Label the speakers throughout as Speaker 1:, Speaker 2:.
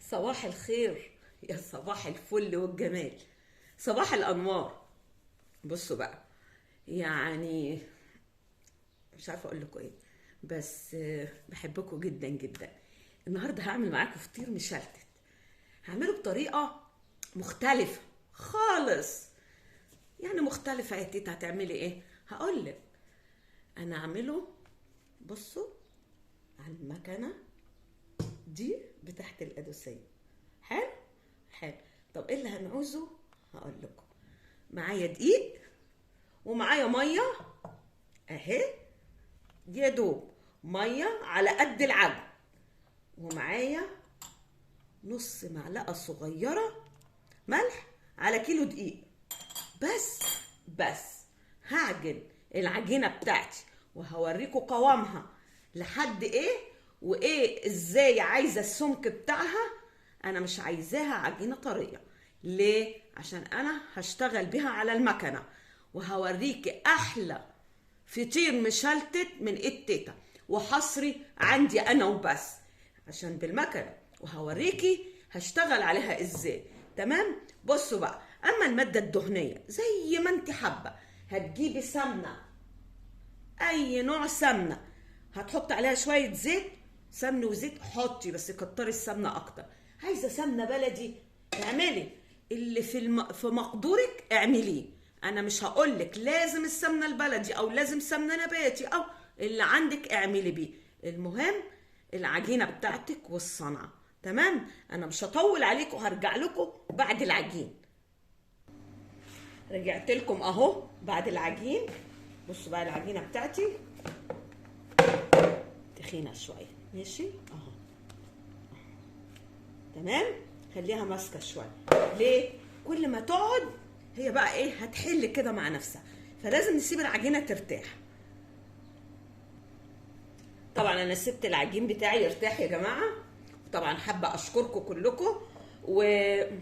Speaker 1: صباح الخير، يا صباح الفل والجمال، صباح الانوار. بصوا بقى، يعني مش عارفه اقول لكم ايه، بس بحبكم جدا جدا. النهارده هعمل معاكم فطير مشلتت. هعمله بطريقه مختلفه خالص. يعني مختلفه يا تيتا، هتعملي ايه؟ هقول لك. انا اعمله. بصوا على المكنه دي بتاعت القدوسيه. حلو حلو. طب ايه اللي هنعوزه؟ هقول لكم. معايا دقيق ومعايا ميه اهي، يا دوب ميه على قد العجن، ومعايا نص معلقه صغيره ملح على كيلو دقيق. بس بس هعجن العجينه بتاعتي وهوريكم قوامها لحد ايه وايه، ازاي عايزه السمك بتاعها. انا مش عايزاها عجينه طريه. ليه؟ عشان انا هشتغل بيها على المكنه، وهوريكي احلى فطير مشلتت من ايد تيتا، وحصري عندي انا وبس، عشان بالمكنه. وهوريكي هشتغل عليها ازاي. تمام؟ بصوا بقى. اما الماده الدهنيه زي ما انت حابه، هتجيبي سمنه، اي نوع سمنه، هتحط عليها شويه زيت. سمن وزيت حطي، بس كتري السمنه اكتر. عايزه سمنه بلدي اعملي اللي في مقدورك اعمليه. انا مش هقولك لازم السمنه البلدي او لازم سمنه نباتي، او اللي عندك اعملي بيه. المهم العجينه بتاعتك والصنعه. تمام؟ انا مش هطول عليكم، هرجع لكم بعد العجين. رجعت لكم اهو بعد العجين. بصوا بقى العجينه بتاعتي تخينه شويه، ماشي اهو. تمام؟ خليها ماسكه شويه. ليه؟ كل ما تقعد هي بقى ايه، هتحل كده مع نفسها، فلازم نسيب العجينه ترتاح. طبعا انا سبت العجين بتاعي يرتاح يا جماعه. طبعا حابه اشكركم كلكم. والنهارده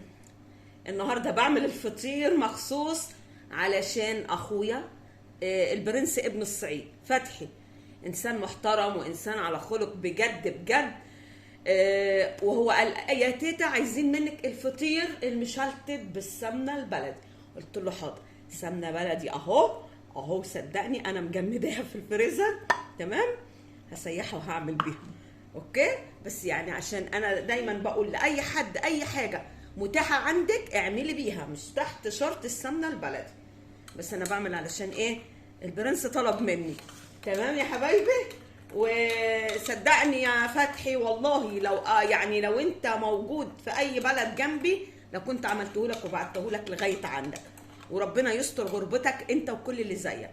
Speaker 1: بعمل الفطير مخصوص علشان اخويا البرنس ابن الصعيد فتحي، انسان محترم وانسان على خلق بجد بجد. وهو قال يا تيتا عايزين منك الفطير المشلتت بالسمنه البلدي. قلت له حاضر. سمنه بلدي اهو اهو، صدقني انا مجمداها في الفريزر. تمام؟ هسيحها وهعمل بيها. اوكي؟ بس يعني عشان انا دايما بقول لاي حد اي حاجه متاحه عندك اعملي بيها، مش تحت شرط السمنه البلدي. بس انا بعمل علشان ايه؟ البرنس طلب مني. تمام يا حبايبي؟ وصدقني يا فتحي والله لو يعني لو انت موجود في اي بلد جنبي لكنت عملته لك وبعته لك لغايه عندك. وربنا يستر غربتك انت وكل اللي زيك.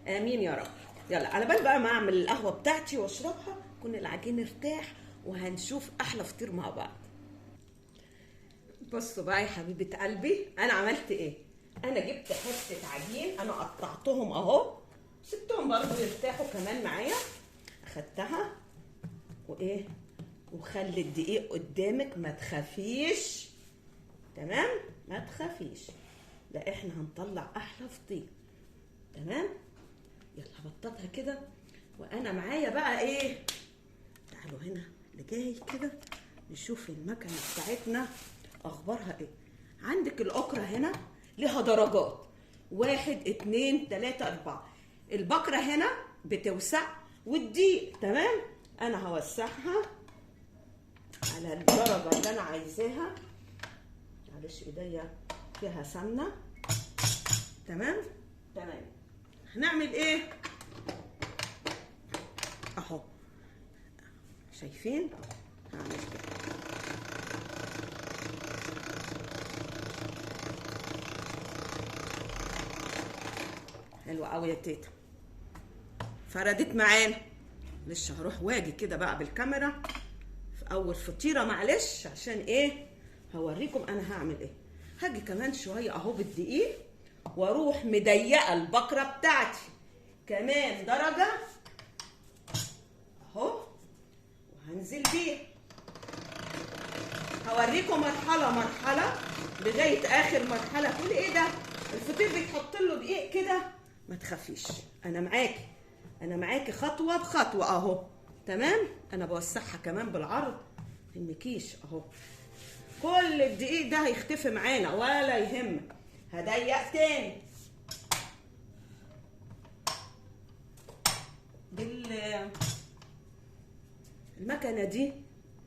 Speaker 1: امين يا رب. يلا على بال بقى ما اعمل القهوه بتاعتي واشربها يكون العجين ارتاح، وهنشوف احلى فطير مع بعض. بصوا بقى يا حبيبه قلبي، انا عملت ايه. انا جبت حته عجين، انا قطعتهم اهو، سبتهم برضو يرتاحوا كمان معايا. اخدتها وايه، وخلي الدقيق قدامك، ما تخافيش. تمام؟ ما تخافيش، لا احنا هنطلع احلى فطير. تمام؟ يلا هبططها كده. وانا معايا بقى ايه، تعالوا هنا اللي جاي كده نشوف المكنه بتاعتنا اخبارها ايه. عندك الاكرة هنا ليها درجات، 1 2 3 4. البكرة هنا بتوسع والدقيق. تمام؟ انا هوسعها على الدرجة اللي انا عايزاها. معلش ايديا فيها سمنة. تمام؟ تمام. هنعمل ايه اهو، شايفين؟ هعمل كده. حلوة قوي يا تيتا، فردت معانا. لسه هروح واجي كده بقى بالكاميرا في اول فطيره، معلش عشان ايه، هوريكم انا هعمل ايه. هاجي كمان شويه اهو بالدقيق، واروح مضيقه البكره بتاعتي كمان درجه اهو، وهنزل بيه. هوريكم مرحله مرحله لغايه اخر مرحله. تقولي ايه ده، الفطير بيتحط له دقيق كده؟ ما تخافيش، انا معاكي، انا معاكي خطوه بخطوه اهو. تمام؟ انا بوسعها كمان بالعرض، متهمكيش اهو. كل الدقيق ده هيختفي معانا ولا يهمك. هضيق تاني المكنه دي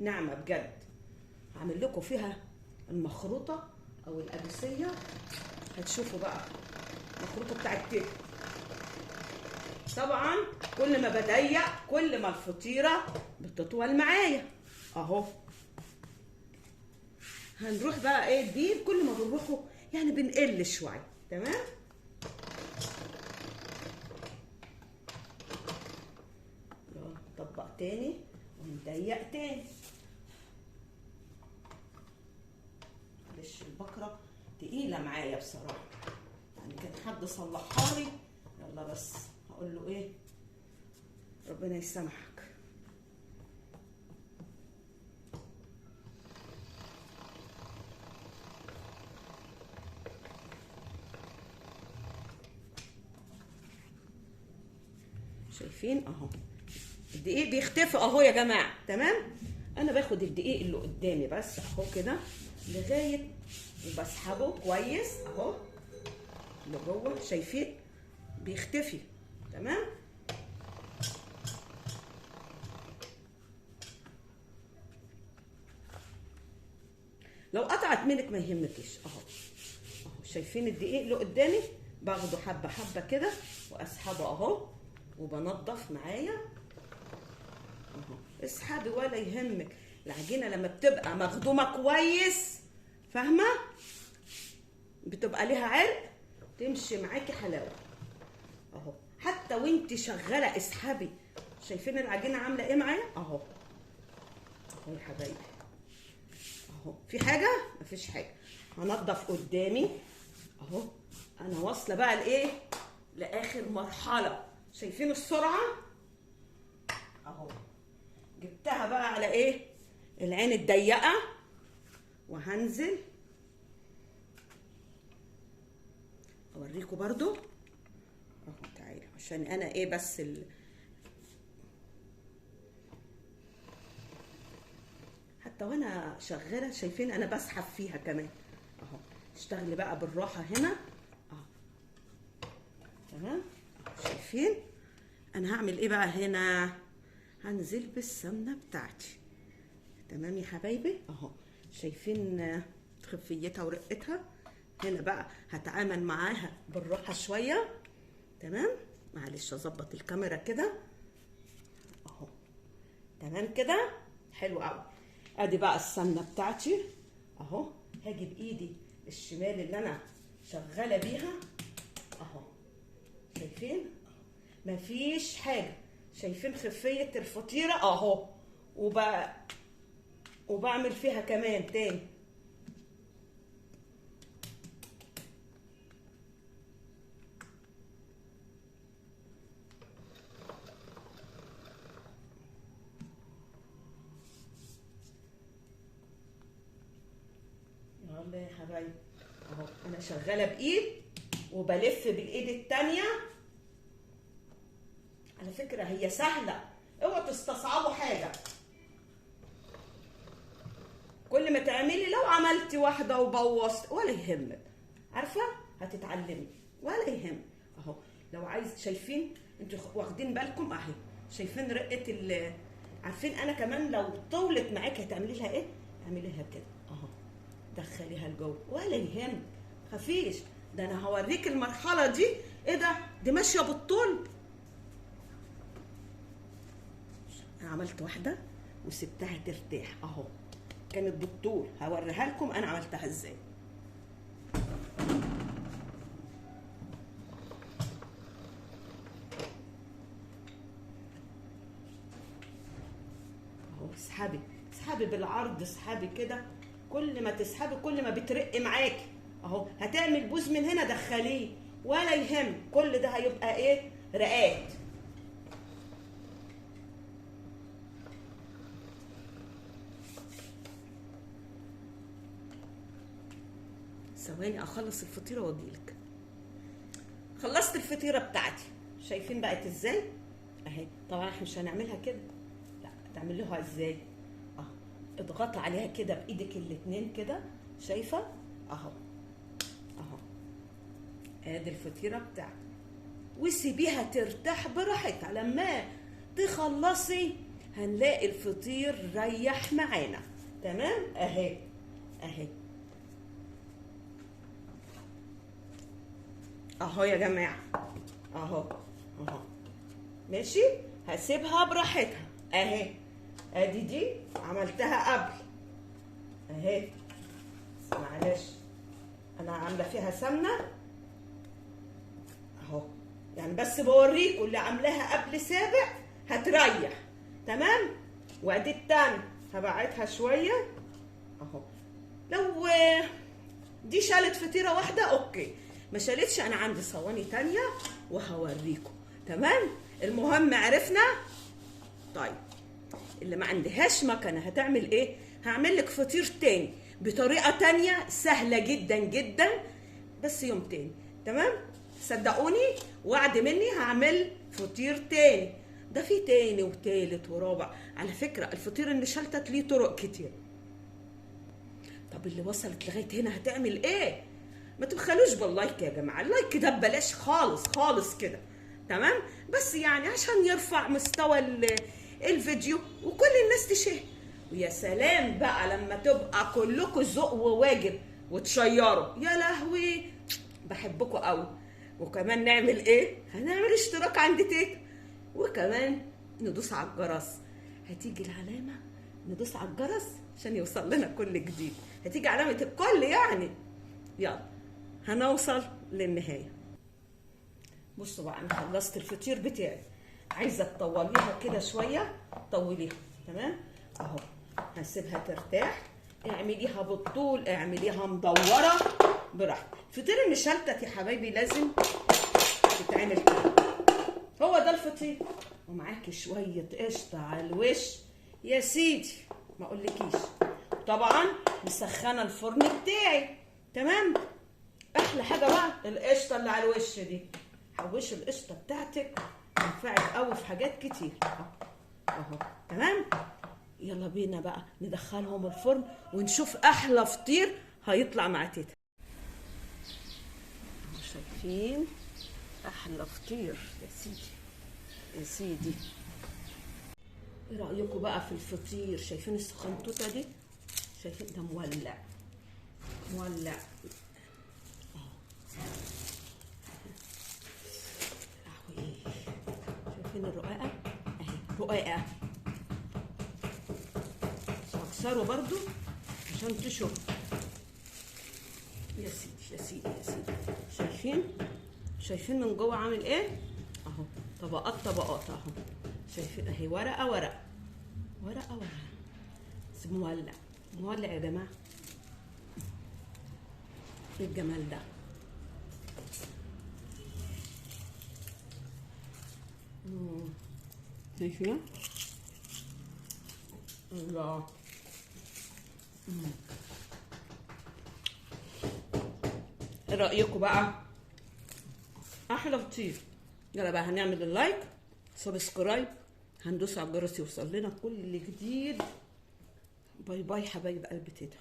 Speaker 1: ناعمه بجد. هعمل لكم فيها المخروطه او الابسيه، هتشوفوا بقى المخروطه بتاعت كده. طبعا كل ما بضيق كل ما الفطيره بتطول معايا اهو. هنروح بقى ايه دي، كل ما بنروحوا يعني بنقل شويه. تمام. نطبق تاني ونضيق تاني. معلش البكره تقيله معايا بصراحه، يعني كان حد صلحها لي. يلا بس هقول له ايه، ربنا يسامحك. شايفين اهو الدقيق بيختفي اهو يا جماعه. تمام. انا باخد الدقيق اللي قدامي بس اهو كده لغايه وبسحبه كويس اهو اللي جوه، شايفين بيختفي. تمام. لو قطعت منك ما يهمكيش اهو. اهو شايفين الدقيق اللي قدامي، باخده حبه حبه كده واسحبه اهو، وبنضف معايا اهو. اسحبي ولا يهمك. العجينه لما بتبقى مخدومه كويس، فاهمه، بتبقى ليها عرق تمشي معاكي حلاوه اهو. حتى وانت شغاله اسحبي. شايفين العجينه عامله ايه معايا اهو. اهو يا حبايبي اهو. في حاجه؟ مفيش حاجه. هنضف قدامي اهو. انا واصله بقى لايه، لاخر مرحله. شايفين السرعه اهو. جبتها بقى على ايه، العين الضيقه، وهنزل اوريكم برضو اهو. تعالوا عشان انا ايه بس حتى وانا شغاله شايفين انا بسحب فيها كمان اهو. اشتغلي بقى بالراحه هنا اهو. تمام. شايفين انا هعمل ايه بقى هنا، هنزل بالسمنه بتاعتي. تمام يا حبايبي اهو. شايفين خفيتها ورقتها. هنا بقى هتعامل معاها بالراحه شويه. تمام. معلش اظبط الكاميرا كده اهو. تمام كده حلو قوي. ادي بقى السمنه بتاعتي اهو. هاجي بايدي الشمال اللي انا شغاله بيها اهو. شايفين مفيش حاجه. شايفين خفيه الفطيره اهو. وبعمل فيها كمان تاني. يلا يا حبايبي اهو. انا شغاله بايد وبلف بالايد التانيه. على فكره هي سهله، اوعوا تستصعبوا حاجه. كل ما تعملي، لو عملتي واحده وبوظت ولا يهمك، عارفه هتتعلمي ولا يهم اهو. لو عايز، شايفين انتوا واخدين بالكم اهي. شايفين رقه عارفين انا كمان لو طولت معاكي هتعملي لها ايه، اعملي لها كده اهو. دخليها لجوه ولا يهم، خفيش. ده انا هوريك المرحله دي ايه ده، دي ماشيه بالطول. انا عملت واحده وسبتها ترتاح اهو، كانت بالطول. هوريها لكم انا عملتها ازاي. اهو. اسحبي اسحبي بالعرض، اسحبي كده. كل ما تسحبي كل ما بترق معاكي اهو. هتعمل بوز من هنا دخليه ولا يهم، كل ده هيبقى ايه، رقات. ثواني اخلص الفطيره واجيلك. خلصت الفطيره بتاعتي. شايفين بقت ازاي اهي. طبعا احنا مش هنعملها كده، لا تعملوها ازاي اه. اضغطي عليها كده بايدك الاتنين كده، شايفه اهو اهو. ادي الفطيره بتاعتك، وسيبيها ترتاح براحتها. لما تخلصي هنلاقي الفطير ريح معانا. تمام اهي اهي اهو يا جماعه اهو اهو. ماشي، هسيبها براحتها اهي. ادي دي عملتها قبل اهي، معلش انا عامله فيها سمنه اهو، يعني بس بوريكم اللي عاملاها قبل سابع هتريح. تمام. وادي التاني هبعدها شويه اهو. لو دي شالت فطيره واحده اوكي، ما شالتش انا عندي صواني تانيه وهوريكم. تمام. المهم عرفنا. طيب اللي ما عندهاش مكنه هتعمل ايه؟ هعمل لك فطير تاني بطريقه تانيه سهله جدا جدا، بس يوم تاني. تمام. صدقوني وعد مني هعمل فطير تاني. ده في تاني وتالت ورابع. على فكره الفطير اللي شلتت ليه طرق كتير. طب اللي وصلت لغايه هنا هتعمل ايه؟ ما تبخلوش باللايك يا جماعه، اللايك ده ببلاش خالص خالص كده. تمام. بس يعني عشان يرفع مستوى الفيديو وكل الناس تشاهد. ويا سلام بقى لما تبقى كلكم ذوق وواجب وتشيروا، يا لهوي بحبكم قوي. وكمان نعمل ايه؟ هنعمل اشتراك عند تيتا، وكمان ندوس على الجرس. هتيجي العلامه ندوس على الجرس عشان يوصل لنا كل جديد. هتيجي علامه الكل يعني. يلا هنوصل للنهايه. بصوا بقى انا خلصت الفطير بتاعي. عايزه تطوليها كده شويه طوليها. تمام اهو. هسيبها ترتاح. اعمليها بالطول، اعمليها مدوره براحتك. الفطير المشلتت يا حبايبي لازم تتعمل كده. هو ده الفطير. ومعاكي شويه قشطه على الوش يا سيدي ما اقولكيش. طبعا مسخنه الفرن بتاعي. تمام. احلى حاجه بقى القشطه اللي على الوش دي. حوشي القشطه بتاعتك تنفعك قوي في حاجات كتير اهو اهو. تمام. يلا بينا بقى ندخلهم الفرن ونشوف احلى فطير هيطلع مع تيتا. شايفين احلى فطير يا سيدي يا سيدي. ايه رايكم بقى في الفطير؟ شايفين السخنتوته دي؟ شايفين ده مولع مولع. شايفين الرقاقه اهي رقاقه. هكسره برضو عشان تشوفوا يا سيدي يا سيدي يا سيدي. شايفين من جوه عامل ايه اهو، طبقات طبقات اهو. شايفين اهي ورقه ورقه ورقه ورقه. بس مولع مولع يا جماعه. ايه الجمال ده؟ شايفين؟ الله. ايه رايكم بقى؟ احلى فطير. يلا بقى هنعمل اللايك سبسكرايب، هندوس على الجرس يوصل لنا كل جديد. باي باي حبايب قلب تيتا.